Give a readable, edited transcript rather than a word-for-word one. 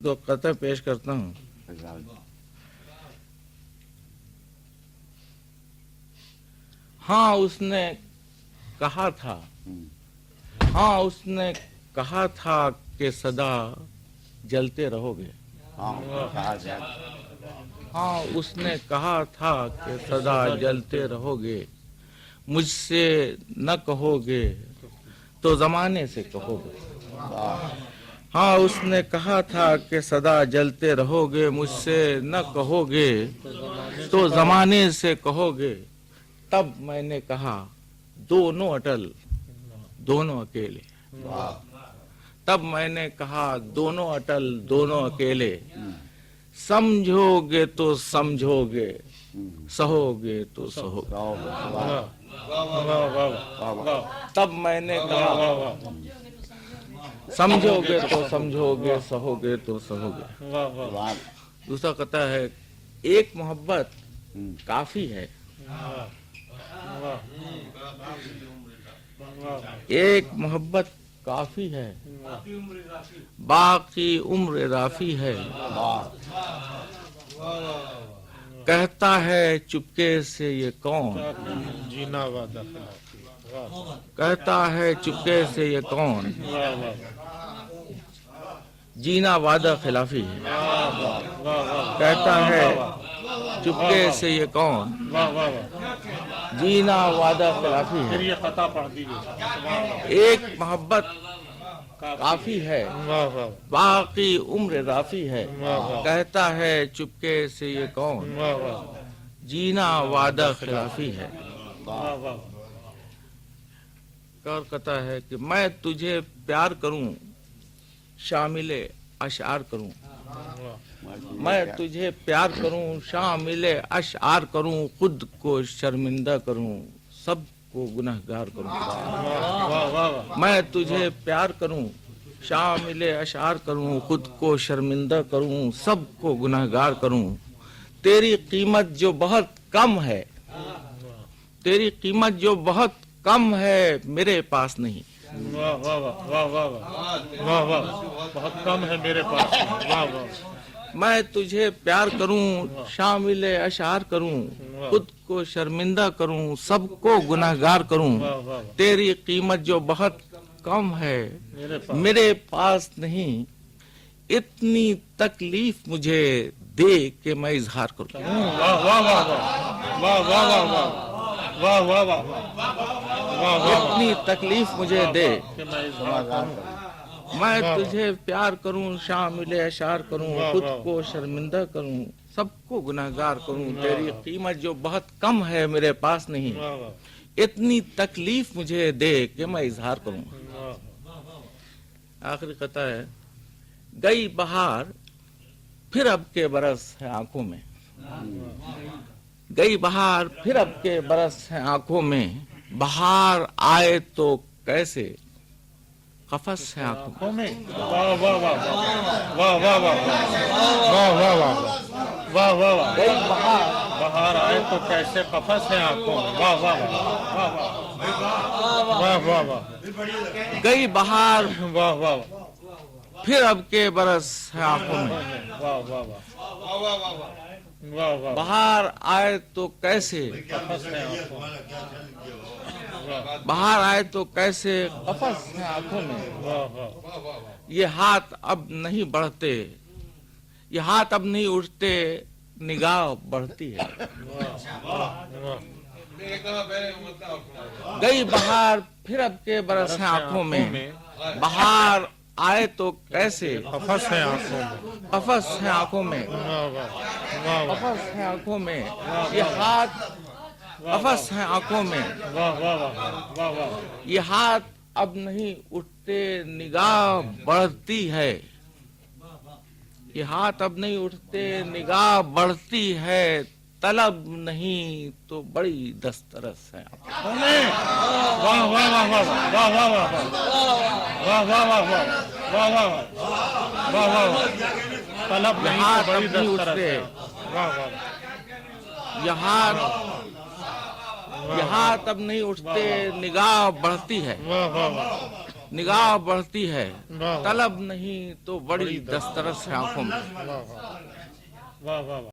तो कतः पेश करता हूँ। हाँ उसने कहा था, हाँ उसने कहा था कि सदा जलते रहोगे। हाँ उसने कहा था कि सदा जलते रहोगे, मुझसे न कहोगे तो जमाने से कहोगे। हाँ उसने कहा था कि सदा जलते रहोगे, मुझसे न कहोगे तो जमाने से कहोगे। तब मैंने कहा दोनों अटल दोनों अकेले। तब मैंने कहा दोनों अटल दोनों अकेले, समझोगे तो समझोगे, सहोगे तो सहोगे। तब मैंने कहा समझोगे तो समझोगे, सहोगे तो सहोगे। दूसरा कहता है एक मोहब्बत काफी है, एक मोहब्बत काफी है, बाकी उम्र राफी है। कहता है चुपके से ये कौन, जीना वादा कहता है चुपके से ये कौन, जीना वादा खिलाफी है। कहता है चुपके से ये कौन, जीना वादा खिलाफी है। ये खता पढ़ दीजिए। एक मोहब्बत काफी है, बाकी उम्र राफी है। कहता है चुपके से ये कौन, जीना वादा खिलाफी है। और कहता है कि मैं तुझे प्यार करूं, शामिले अशआर करूं। मैं तुझे प्यार करूं, शामिले अशआर करूं, खुद को शर्मिंदा करूं, सबको गुनहगार करूं। मैं तुझे प्यार करूं, शामिले अशआर करूं, खुद को शर्मिंदा करूं, सबको गुनहगार करूं। तेरी कीमत जो बहुत कम है, तेरी कीमत जो बहुत कम है, मेरे पास नहीं। वाह वाह वाह वाह वाह वाह वाह, बहुत कम है मेरे पास। वाह वाह। मैं तुझे प्यार करूं, शामिले अशआर करूं, खुद को शर्मिंदा करूं, सबको गुनहगार करूं। तेरी कीमत जो बहुत कम है, मेरे पास नहीं। इतनी तकलीफ मुझे दे कि मैं इजहार करूं। वाह वाह वाह वाह वाह वाह वाह वाह वाह वाह। इतनी तकलीफ मुझे दे, मैं तुझे प्यार करूं, शामिले अशआर करूं, खुद को शर्मिंदा करूं, सबको गुनहगार करूं। तेरी कीमत जो बहुत कम है, मेरे पास नहीं। इतनी तकलीफ मुझे दे कि मैं इजहार करूं। आखिरी कहता है गई बहार फिर अब के बरस है आंखों में। गई बहार फिर अब के बरस है आंखों में, बहार आए तो कैसे कफस है आंखों में। वाह वाह वाह वाह वाह वाह वाह वाह वाह वाह वाह। गई बहार बाहर आए तो कैसे कफस है आंखों में। वाह वाह वाह वाह वाह वाह। गई बहार वाह वाह फिर अब के बरस है आंखों में, वाह वाह वाह वाह वाह। बहार आए तो कैसे, कफस है आंखों में। बहार आए तो कैसे कफस है आंखों में। वाह वाह। ये हाथ अब नहीं बढ़ते, ये हाथ अब नहीं उठते, निगाह बढ़ती है। गई बहार फिर अब के बरस है आंखों में, बहार आए तो कैसे कफस है आंखों में। कफस है आंखों में, कफस है आंखों में। ये हाथ कफस है आंखों में, वाह वाह वाह वाह। ये हाथ अब नहीं उठते, निगाह बढ़ती है। ये हाथ अब नहीं उठते, निगाह बढ़ती है, तलब नहीं तो बड़ी दस्तरस है। वाह वाह वाह वाह वाह वाह वाह वाह वाह वाह वाह वाह वाह वाह। तलब नहीं हाथ तो बड़ी अब नहीं दस्तरस उठते, है। वाह वाह। ये हाथ अब नहीं उठते, निगाह बढ़ती है। वाह वाह वाह نگاہ بڑھتی ہے واہ طلب نہیں تو بڑی دسترس ہے آنکھوں میں واہ واہ واہ واہ